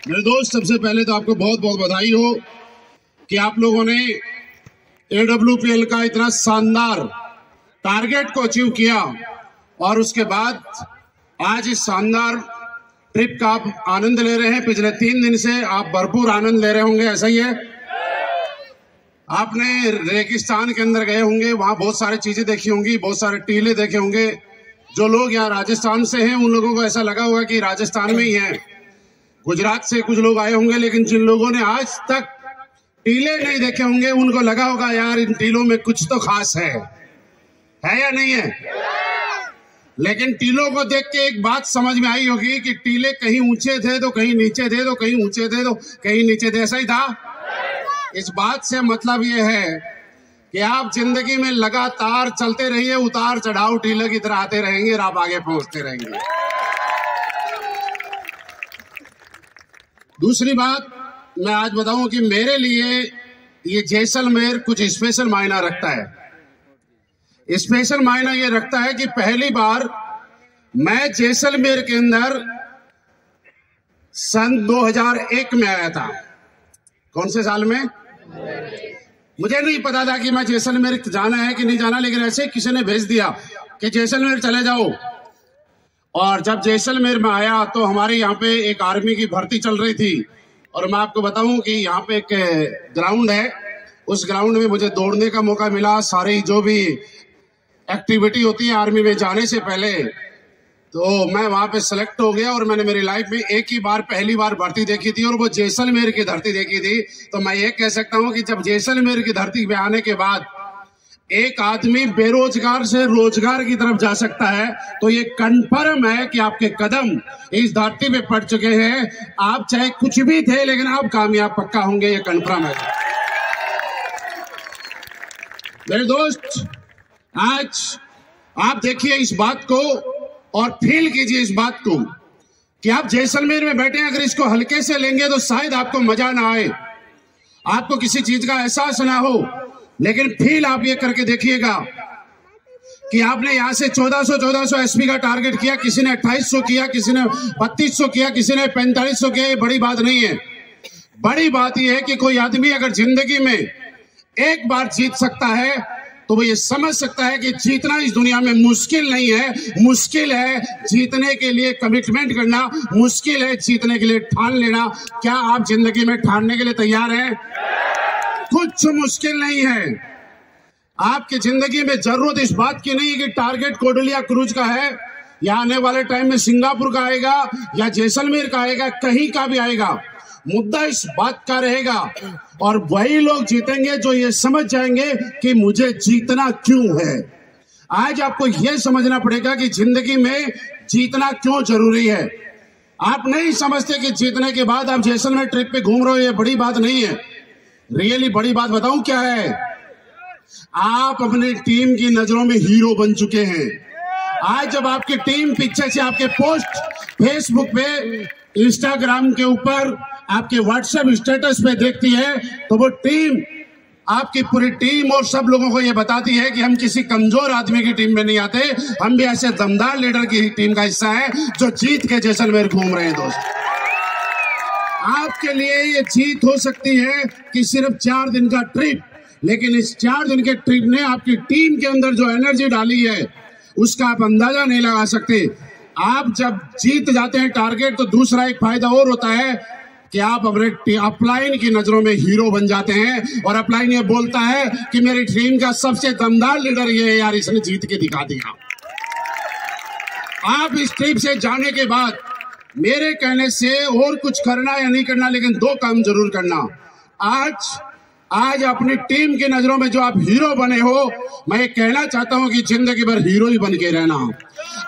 मेरे दोस्त, सबसे पहले तो आपको बहुत बहुत बधाई हो कि आप लोगों ने AWPL का इतना शानदार टारगेट को अचीव किया और उसके बाद आज इस शानदार ट्रिप का आप आनंद ले रहे हैं। पिछले 3 दिन से आप भरपूर आनंद ले रहे होंगे, ऐसा ही है। आपने रेगिस्तान के अंदर गए होंगे, वहां बहुत सारी चीजें देखी होंगी, बहुत सारे टीले देखे होंगे। जो लोग यहाँ राजस्थान से हैं उन लोगों को ऐसा लगा होगा कि राजस्थान में ही हैं। गुजरात से कुछ लोग आए होंगे, लेकिन जिन लोगों ने आज तक टीले नहीं देखे होंगे उनको लगा होगा यार इन टीलों में कुछ तो खास है या नहीं है। लेकिन टीलों को देख के एक बात समझ में आई होगी कि टीले कहीं ऊंचे थे तो कहीं नीचे थे, तो कहीं ऊंचे थे तो कहीं नीचे थे, ऐसा ही था। इस बात से मतलब ये है कि आप जिंदगी में लगातार चलते रहिए, उतार चढ़ाव टीले की तरह आते रहेंगे और आप आगे पहुंचते रहेंगे। दूसरी बात मैं आज बताऊं कि मेरे लिए ये जैसलमेर कुछ स्पेशल मायना रखता है। स्पेशल मायना ये रखता है कि पहली बार मैं जैसलमेर के अंदर सन 2001 में आया था। कौन से साल में? मुझे नहीं पता था कि मैं जैसलमेर जाना है कि नहीं जाना, लेकिन ऐसे किसी ने भेज दिया कि जैसलमेर चले जाओ। और जब जैसलमेर में आया तो हमारे यहाँ पे एक आर्मी की भर्ती चल रही थी और मैं आपको बताऊं कि यहाँ पे एक ग्राउंड है, उस ग्राउंड में मुझे दौड़ने का मौका मिला। सारी जो भी एक्टिविटी होती है आर्मी में जाने से पहले, तो मैं वहां पे सिलेक्ट हो गया और मैंने मेरी लाइफ में एक ही बार पहली बार भर्ती देखी थी और वो जैसलमेर की धरती देखी थी। तो मैं ये कह सकता हूँ कि जब जैसलमेर की धरती पे आने के बाद एक आदमी बेरोजगार से रोजगार की तरफ जा सकता है, तो ये कन्फर्म है कि आपके कदम इस धरती पे पड़ चुके हैं। आप चाहे कुछ भी थे लेकिन आप कामयाब पक्का होंगे, ये कन्फर्म है। मेरे दोस्त, आज आप देखिए इस बात को और फील कीजिए इस बात को कि आप जैसलमेर में बैठे हैं। अगर इसको हल्के से लेंगे तो शायद आपको मजा ना आए, आपको किसी चीज का एहसास ना हो, लेकिन फील आप ये करके देखिएगा कि आपने यहां से 1400 एसपी का टारगेट किया, किसी ने 2800 किया, किसी ने 3200 किया, किसी ने 4500 किया। ये बड़ी बात नहीं है। बड़ी बात यह है कि कोई आदमी अगर जिंदगी में एक बार जीत सकता है तो वो ये समझ सकता है कि जीतना इस दुनिया में मुश्किल नहीं है। मुश्किल है जीतने के लिए कमिटमेंट करना, मुश्किल है जीतने के लिए ठान लेना। क्या आप जिंदगी में ठानने के लिए तैयार हैं? कुछ मुश्किल नहीं है। आपकी जिंदगी में जरूरत इस बात की नहीं कि टारगेट कोडलिया क्रूज का है या आने वाले टाइम में सिंगापुर का आएगा या जैसलमेर का आएगा, कहीं का भी आएगा। मुद्दा इस बात का रहेगा और वही लोग जीतेंगे जो ये समझ जाएंगे कि मुझे जीतना क्यों है। आज आपको यह समझना पड़ेगा कि जिंदगी में जीतना क्यों जरूरी है। आप नहीं समझते कि जीतने के बाद आप जैसलमेर ट्रिप पे घूम रहे हो, ये बड़ी बात नहीं है। रियली बड़ी बात बताऊं क्या है? आप अपनी टीम की नजरों में हीरो बन चुके हैं। आज जब आपकी टीम पीछे से आपके पोस्ट फेसबुक पे, इंस्टाग्राम के ऊपर, आपके व्हाट्सएप स्टेटस पे देखती है, तो वो टीम, आपकी पूरी टीम और सब लोगों को ये बताती है कि हम किसी कमजोर आदमी की टीम में नहीं आते, हम भी ऐसे दमदार लीडर की टीम का हिस्सा है जो जीत के जैसलमेर घूम रहे हैं। दोस्त, आपके लिए ये जीत हो सकती है कि सिर्फ 4 दिन का ट्रिप, लेकिन इस 4 दिन के ट्रिप ने आपकी टीम के अंदर जो एनर्जी डाली है उसका आप अंदाजा नहीं लगा सकते। आप जब जीत जाते हैं टारगेट तो दूसरा एक फायदा और होता है कि आप अपने अपलाइन की नजरों में हीरो बन जाते हैं और अपलाइन ये बोलता है कि मेरी टीम का सबसे दमदार लीडर ये है यार, इसने जीत के दिखा दिया। आप इस ट्रिप से जाने के बाद मेरे कहने से और कुछ करना या नहीं करना, लेकिन 2 काम जरूर करना। आज अपनी टीम की नजरों में जो आप हीरो बने हो, मैं ये कहना चाहता हूं कि जिंदगी भर हीरो ही बन के रहना।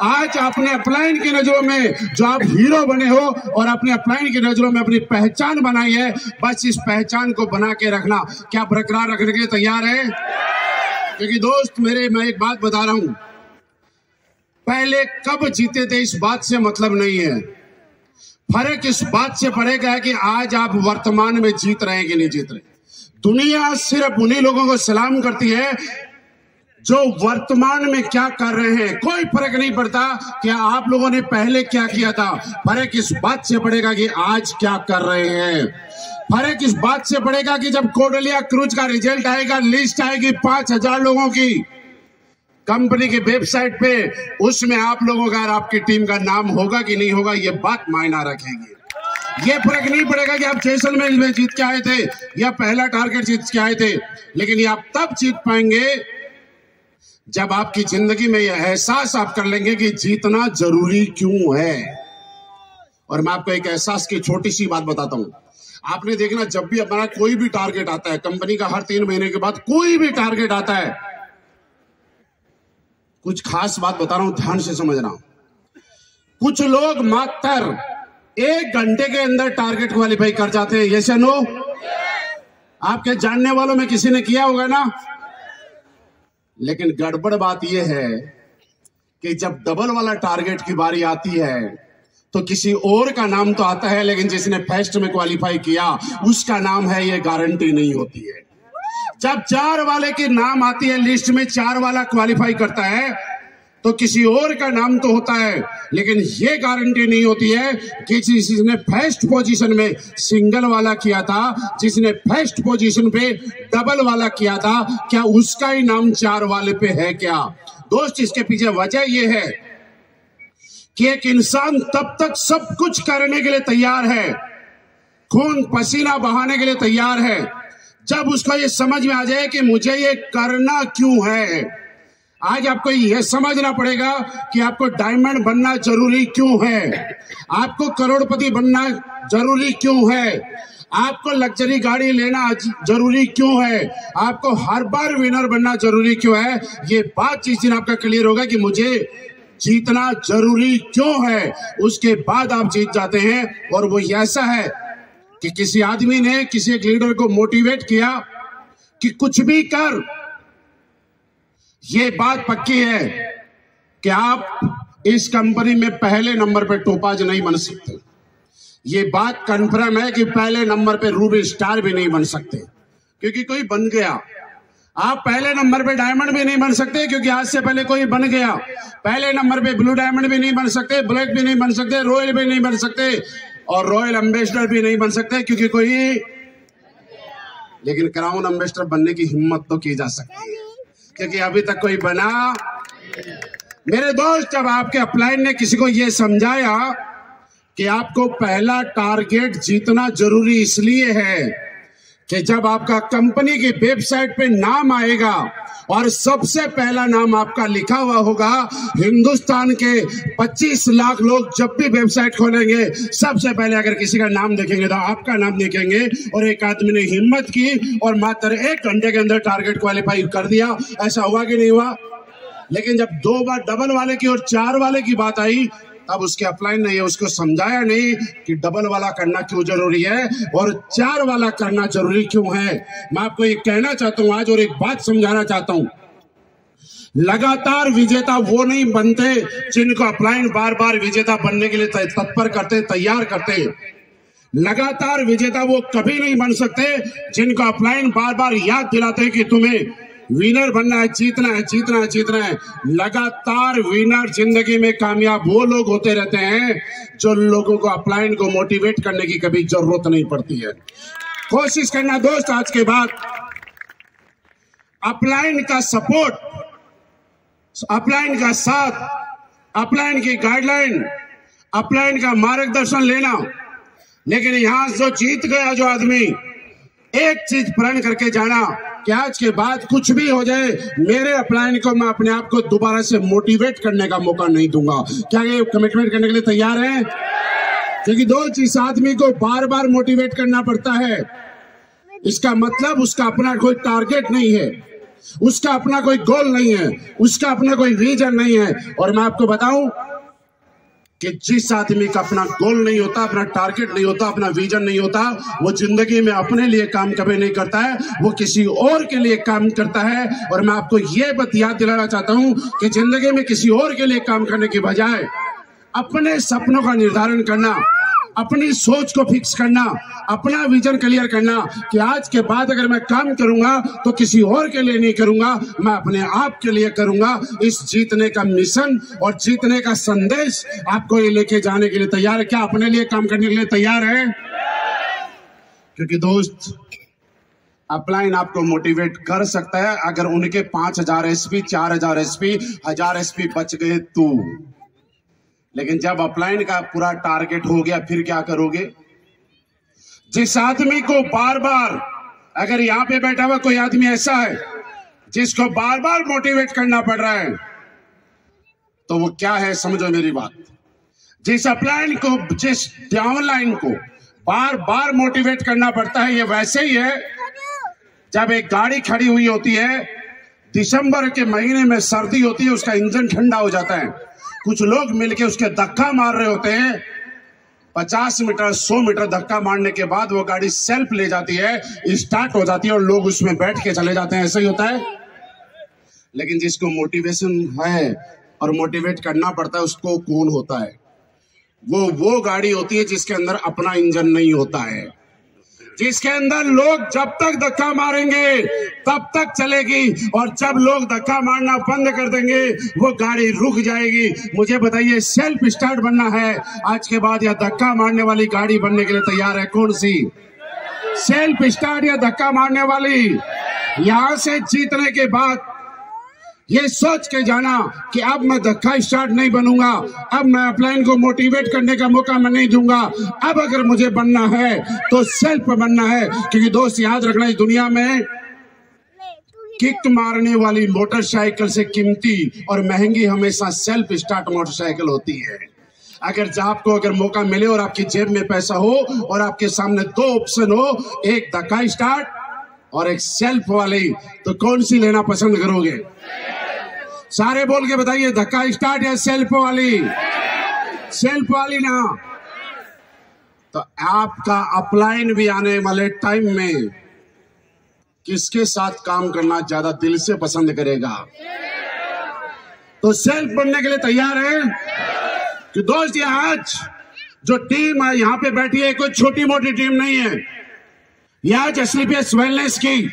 आज अपने अपलाइन की नजरों में जो आप हीरो बने हो और अपने अपलाइन की नजरों में अपनी पहचान बनाई है, बस इस पहचान को बना के रखना। क्या बरकरार रखने के लिए तैयार है? क्योंकि दोस्त मेरे, मैं एक बात बता रहा हूं, पहले कब जीते थे इस बात से मतलब नहीं है। फर्क इस बात से पड़ेगा कि आज आप वर्तमान में जीत रहे हैं कि नहीं जीत रहे। दुनिया सिर्फ उन्हीं लोगों को सलाम करती है जो वर्तमान में क्या कर रहे हैं कोई फर्क नहीं पड़ता कि आप लोगों ने पहले क्या किया था। फर्क इस बात से पड़ेगा कि आज क्या कर रहे हैं। फर्क इस बात से पड़ेगा कि जब कोडलिया क्रूज का रिजल्ट आएगा, लिस्ट आएगी 5000 लोगों की कंपनी के वेबसाइट पे, उसमें आप लोगों का और आपकी टीम का नाम होगा कि नहीं होगा, ये बात मायना रखेगी। ये फर्क नहीं पड़ेगा कि आप जैसलमेर में जीत के आए थे या पहला टारगेट जीत के आए थे, लेकिन ये आप तब जीत पाएंगे जब आपकी जिंदगी में यह एहसास आप कर लेंगे कि जीतना जरूरी क्यों है। और मैं आपको एक एहसास की छोटी सी बात बताता हूं। आपने देखना, जब भी हमारा कोई भी टारगेट आता है कंपनी का, हर 3 महीने के बाद कोई भी टारगेट आता है, कुछ खास बात बता रहा हूं, ध्यान से समझना। कुछ लोग मात्र 1 घंटे के अंदर टारगेट क्वालिफाई कर जाते हैं, यस या नो? आपके जानने वालों में किसी ने किया होगा ना? लेकिन गड़बड़ बात यह है कि जब डबल वाला टारगेट की बारी आती है तो किसी और का नाम तो आता है, लेकिन जिसने फर्स्ट में क्वालिफाई किया उसका नाम है, ये गारंटी नहीं होती है। जब 4 वाले की नाम आती है लिस्ट में, 4 वाला क्वालिफाई करता है तो किसी और का नाम तो होता है, लेकिन ये गारंटी नहीं होती है कि जिसने फर्स्ट पोजीशन में सिंगल वाला किया था, जिसने फर्स्ट पोजीशन पे डबल वाला किया था, क्या उसका ही नाम 4 वाले पे है क्या? दोस्त, इसके पीछे वजह ये है कि एक इंसान तब तक सब कुछ करने के लिए तैयार है, खून पसीना बहाने के लिए तैयार है, जब उसको ये समझ में आ जाए कि मुझे ये करना क्यों है। आज आपको यह समझना पड़ेगा कि आपको डायमंड बनना जरूरी क्यों है, आपको करोड़पति बनना जरूरी क्यों है, आपको लग्जरी गाड़ी लेना जरूरी क्यों है, आपको हर बार विनर बनना जरूरी क्यों है। ये बात जिस दिन आपका क्लियर होगा कि मुझे जीतना जरूरी क्यों है, उसके बाद आप जीत जाते हैं। और वो ऐसा है कि किसी आदमी ने किसी एक लीडर को मोटिवेट किया कि कुछ भी कर, ये बात पक्की है कि आप इस कंपनी में पहले नंबर पे टोपाज नहीं बन सकते। ये बात कंफर्म है कि पहले नंबर पे रूबी स्टार भी नहीं बन सकते, क्योंकि कोई बन गया। आप पहले नंबर पे डायमंड भी नहीं बन सकते, क्योंकि आज से पहले कोई बन गया। पहले नंबर पे ब्लू डायमंड भी नहीं बन सकते, ब्लैक भी नहीं बन सकते, रॉयल भी नहीं बन सकते, और रॉयल एम्बेसडर भी नहीं बन सकते, क्योंकि कोई, लेकिन क्राउन एम्बेसडर बनने की हिम्मत तो की जा सकती है, क्योंकि अभी तक कोई बना। मेरे दोस्त, जब आपके अपलाइन ने किसी को यह समझाया कि आपको पहला टारगेट जीतना जरूरी इसलिए है कि जब आपका कंपनी की वेबसाइट पे नाम आएगा और सबसे पहला नाम आपका लिखा हुआ होगा, हिंदुस्तान के 25 लाख लोग जब भी वेबसाइट खोलेंगे सबसे पहले अगर किसी का नाम देखेंगे तो आपका नाम देखेंगे। और एक आदमी ने हिम्मत की और मात्र 1 घंटे के अंदर टारगेट क्वालिफाई कर दिया। ऐसा हुआ कि नहीं हुआ? लेकिन जब 2 बार डबल वाले की और 4 वाले की बात आई, तब उसके अपलाइन ने उसको समझाया नहीं कि डबल वाला करना क्यों जरूरी है और 4 वाला करना जरूरी क्यों है। मैं आपको ये कहना चाहता हूं आज, और एक बात समझाना चाहता हूं। लगातार विजेता वो नहीं बनते जिनको अपलाइन बार बार विजेता बनने के लिए तत्पर करते, तैयार करते। लगातार विजेता वो कभी नहीं बन सकते जिनको अपलाइन बार बार याद दिलाते कि तुम्हें विनर बनना है, जीतना है, जीतना है, जीतना है। लगातार विनर जिंदगी में कामयाब वो लोग होते रहते हैं जो लोगों को अपलाइन को मोटिवेट करने की कभी जरूरत नहीं पड़ती है। कोशिश करना दोस्त, आज के बाद अपलाइन का सपोर्ट, अपलाइन का साथ, अपलाइन की गाइडलाइन, अपलाइन का मार्गदर्शन लेना। लेकिन यहां जो जीत गया जो आदमी, एक चीज प्रण करके जाना कि आज के बाद कुछ भी हो जाए, मेरे अपलाइन को मैं अपने आप को दोबारा से मोटिवेट करने का मौका नहीं दूंगा। क्या ये कमिटमेंट करने के लिए तैयार हैं? क्योंकि दोस्त, इस आदमी को बार बार मोटिवेट करना पड़ता है। इसका मतलब उसका अपना कोई टारगेट नहीं है, उसका अपना कोई गोल नहीं है, उसका अपना कोई विजन नहीं है। और मैं आपको बताऊं कि जिस आदमी का अपना गोल नहीं होता, अपना टारगेट नहीं होता, अपना विजन नहीं होता, वो जिंदगी में अपने लिए काम कभी नहीं करता है, वो किसी और के लिए काम करता है। और मैं आपको ये बात याद दिलाना चाहता हूं कि जिंदगी में किसी और के लिए काम करने की बजाय अपने सपनों का निर्धारण करना, अपनी सोच को फिक्स करना, अपना विजन क्लियर करना कि आज के बाद अगर मैं काम करूंगा तो किसी और के लिए नहीं करूंगा, मैं अपने आप के लिए करूंगा। इस जीतने का मिशन और जीतने का संदेश आपको ये लेके जाने के लिए तैयार है? क्या अपने लिए काम करने के लिए तैयार है? क्योंकि दोस्त, अपलाइन आपको मोटिवेट कर सकता है अगर उनके 5000 एसपी, 4000 एसपी, 1000 एसपी बच गए तो। लेकिन जब अपलाइन का पूरा टारगेट हो गया फिर क्या करोगे? जिस आदमी को बार बार, अगर यहां पे बैठा हुआ कोई आदमी ऐसा है जिसको बार बार मोटिवेट करना पड़ रहा है, तो वो क्या है? समझो मेरी बात। जिस अपलाइन को, जिस डाउनलाइन को बार बार मोटिवेट करना पड़ता है, ये वैसे ही है जब एक गाड़ी खड़ी हुई होती है, दिसंबर के महीने में सर्दी होती है, उसका इंजन ठंडा हो जाता है, कुछ लोग मिलके उसके धक्का मार रहे होते हैं, 50 मीटर 100 मीटर धक्का मारने के बाद वो गाड़ी सेल्फ ले जाती है, स्टार्ट हो जाती है और लोग उसमें बैठ के चले जाते हैं। ऐसा ही होता है। लेकिन जिसको मोटिवेशन है और मोटिवेट करना पड़ता है, उसको कौन होता है? वो गाड़ी होती है जिसके अंदर अपना इंजन नहीं होता है, जिसके अंदर लोग जब तक धक्का मारेंगे तब तक चलेगी, और जब लोग धक्का मारना बंद कर देंगे वो गाड़ी रुक जाएगी। मुझे बताइए, सेल्फ स्टार्ट बनना है आज के बाद या धक्का मारने वाली गाड़ी बनने के लिए तैयार है? कौन सी? सेल्फ स्टार्ट या धक्का मारने वाली? यहां से जीतने के बाद ये सोच के जाना कि अब मैं धक्का स्टार्ट नहीं बनूंगा, अब मैं अपलाइन को मोटिवेट करने का मौका मैं नहीं दूंगा, अब अगर मुझे बनना है तो सेल्फ बनना है। क्योंकि दोस्त, याद रखना, इस दुनिया में किक मारने वाली मोटरसाइकिल से कीमती और महंगी हमेशा सेल्फ स्टार्ट मोटरसाइकिल होती है। अगर आपको अगर मौका मिले और आपकी जेब में पैसा हो और आपके सामने 2 ऑप्शन हो, एक धक्का स्टार्ट और एक सेल्फ वाली, तो कौन सी लेना पसंद करोगे? सारे बोल के बताइए, धक्का स्टार्ट या सेल्फ वाली? सेल्फ वाली ना। तो आपका अपलाइन भी आने वाले टाइम में किसके साथ काम करना ज्यादा दिल से पसंद करेगा? तो सेल्फ बनने के लिए तैयार है? कि दोस्त, ये आज जो टीम है यहां पे बैठी है, कोई छोटी मोटी टीम नहीं है। ये आज एसलीपीएस वेलनेस की,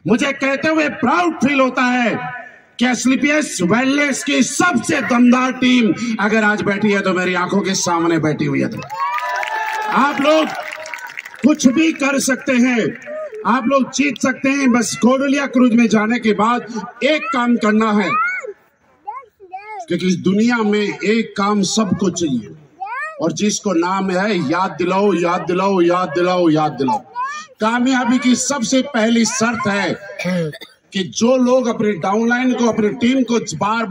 मुझे कहते हुए प्राउड फील होता है कि एसलीपीएस वेलनेस की सबसे दमदार टीम अगर आज बैठी है तो मेरी आंखों के सामने बैठी हुई है। तो आप लोग कुछ भी कर सकते हैं, आप लोग जीत सकते हैं। बस कोडलिया क्रूज में जाने के बाद एक काम करना है, क्योंकि इस दुनिया में एक काम सबको चाहिए, और जिसको नाम है याद दिलाओ, याद दिलाओ, याद दिलाओ, याद दिलाओ। कामयाबी की सबसे पहली शर्त है कि जो लोग अपनी डाउनलाइन को, अपनी टीम को बार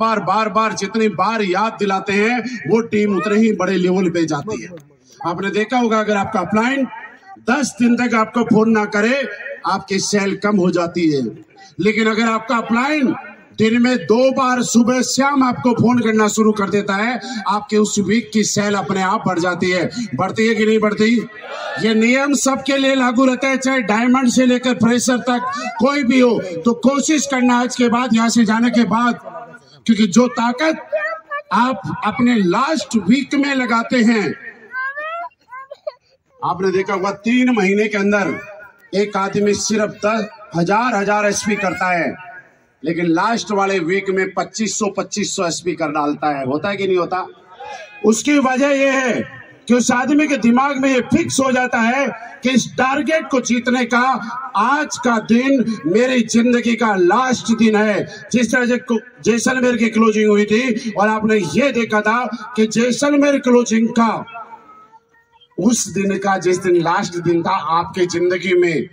बार जितनी बार याद दिलाते हैं, वो टीम उतने ही बड़े लेवल पे जाती है। आपने देखा होगा, अगर आपका अपलाइन 10 दिन तक आपको फोन ना करे, आपकी सेल कम हो जाती है। लेकिन अगर आपका अपलाइन दिन में 2 बार सुबह शाम आपको फोन करना शुरू कर देता है, आपके उस वीक की सेल अपने आप बढ़ जाती है। बढ़ती है कि नहीं बढ़ती? ये नियम सबके लिए लागू रहता है, चाहे डायमंड से लेकर फ्रेशर तक कोई भी हो। तो कोशिश करना आज के बाद, यहां से जाने के बाद, क्योंकि जो ताकत आप अपने लास्ट वीक में लगाते हैं, आपने देखा होगा 3 महीने के अंदर एक आदमी सिर्फ 10,000 एसपी करता है, लेकिन लास्ट वाले वीक में 2500 एसपी कर डालता है। होता है कि नहीं होता? उसकी वजह यह है कि उस आदमी के दिमाग में ये फिक्स हो जाता है कि इस टारगेट को जीतने का आज का दिन मेरी जिंदगी का लास्ट दिन है। जिस तरह से जैसलमेर की क्लोजिंग हुई थी और आपने ये देखा था कि जैसलमेर क्लोजिंग का उस दिन का, जिस दिन लास्ट दिन था आपकी जिंदगी में,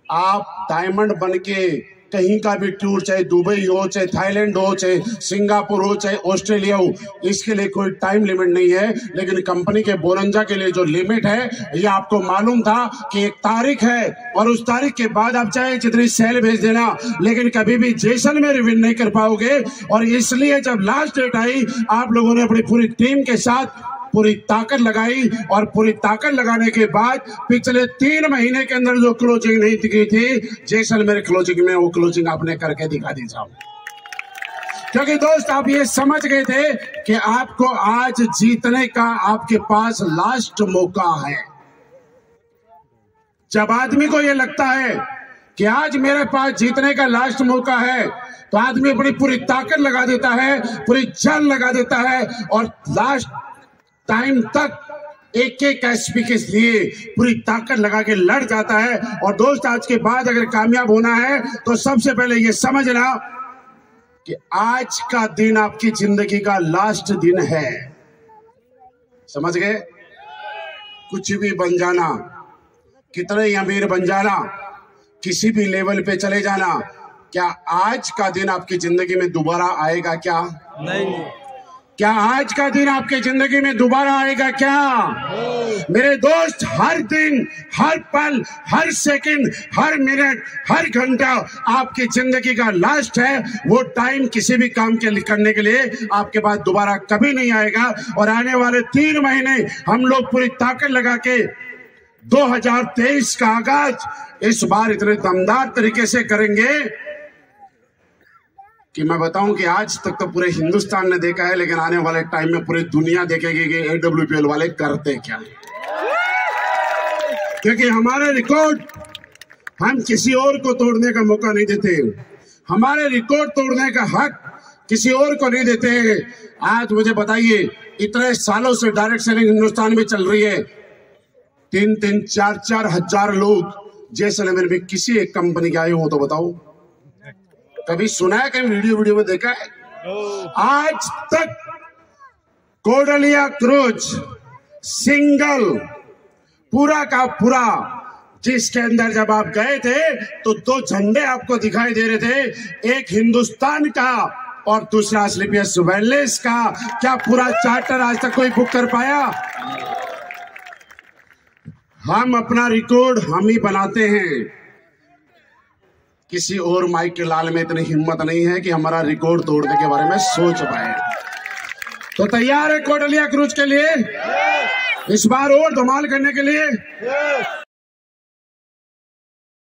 आप डायमंड बन के कहीं का भी टूर, चाहे दुबई हो, चाहे थाईलैंड हो, चाहे सिंगापुर हो, चाहे ऑस्ट्रेलिया हो, इसके लिए कोई टाइम लिमिट नहीं है। लेकिन कंपनी के बोरंजा के लिए जो लिमिट है, ये आपको मालूम था कि एक तारीख है, और उस तारीख के बाद आप चाहे जितनी सेल भेज देना, लेकिन कभी भी जैसलमेर विन नहीं कर पाओगे। और इसलिए जब लास्ट डेट आई, आप लोगों ने अपनी पूरी टीम के साथ पूरी ताकत लगाई, और पूरी ताकत लगाने के बाद पिछले 3 महीने के अंदर जो क्लोजिंग नहीं दिखी थी जैसलमेर क्लोजिंग में, वो क्लोजिंग आपने करके दिखा दी साहब। क्योंकि दोस्त आप ये समझ गए थे कि आपको आज जीतने का आपके पास लास्ट मौका है। जब आदमी को ये लगता है कि आज मेरे पास जीतने का लास्ट मौका है, तो आदमी अपनी पूरी ताकत लगा देता है, पूरी जान लगा देता है और लास्ट टाइम तक एक एक एसपी के लिए पूरी ताकत लगा के लड़ जाता है। और दोस्त आज के बाद अगर कामयाब होना है तो सबसे पहले ये समझना कि आज का दिन आपकी जिंदगी का लास्ट दिन है। समझ गए? कुछ भी बन जाना, कितने ही अमीर बन जाना, किसी भी लेवल पे चले जाना, क्या आज का दिन आपकी जिंदगी में दोबारा आएगा क्या? नहीं। क्या आज का दिन आपकी जिंदगी में दोबारा आएगा क्या? मेरे दोस्त, हर दिन, हर पल, हर सेकंड, हर मिनट, हर घंटा आपकी जिंदगी का लास्ट है। वो टाइम किसी भी काम के करने के लिए आपके पास दोबारा कभी नहीं आएगा। और आने वाले 3 महीने हम लोग पूरी ताकत लगा के 2023 का आगाज इस बार इतने दमदार तरीके से करेंगे कि मैं बताऊं कि आज तक तो पूरे हिंदुस्तान ने देखा है, लेकिन आने वाले टाइम में पूरी दुनिया देखेगी कि AWPL वाले करते क्या। क्योंकि हमारे रिकॉर्ड हम किसी और को तोड़ने का मौका नहीं देते, हमारे रिकॉर्ड तोड़ने का हक किसी और को नहीं देते। आज मुझे बताइए, इतने सालों से डायरेक्ट सेलिंग हिंदुस्तान में चल रही है, 3-3, 4-4 हजार लोग जैसलमेर में किसी एक कंपनी के आए हो तो बताओ, कभी सुना है? कहीं वीडियो में देखा है? आज तक कोडालिया क्रूज सिंगल पूरा का पूरा, जिसके अंदर जब आप गए थे तो 2 झंडे आपको दिखाई दे रहे थे, एक हिंदुस्तान का और दूसरा स्लीपियस वेलनेस का। क्या पूरा चार्टर आज तक कोई बुक कर पाया? हम अपना रिकॉर्ड हम ही बनाते हैं। किसी और माइक के लाल में इतनी हिम्मत नहीं है कि हमारा रिकॉर्ड तोड़ने के बारे में सोच पाए। तो तैयार है कोडालिया क्रूज के लिए? इस बार और धमाल करने के लिए?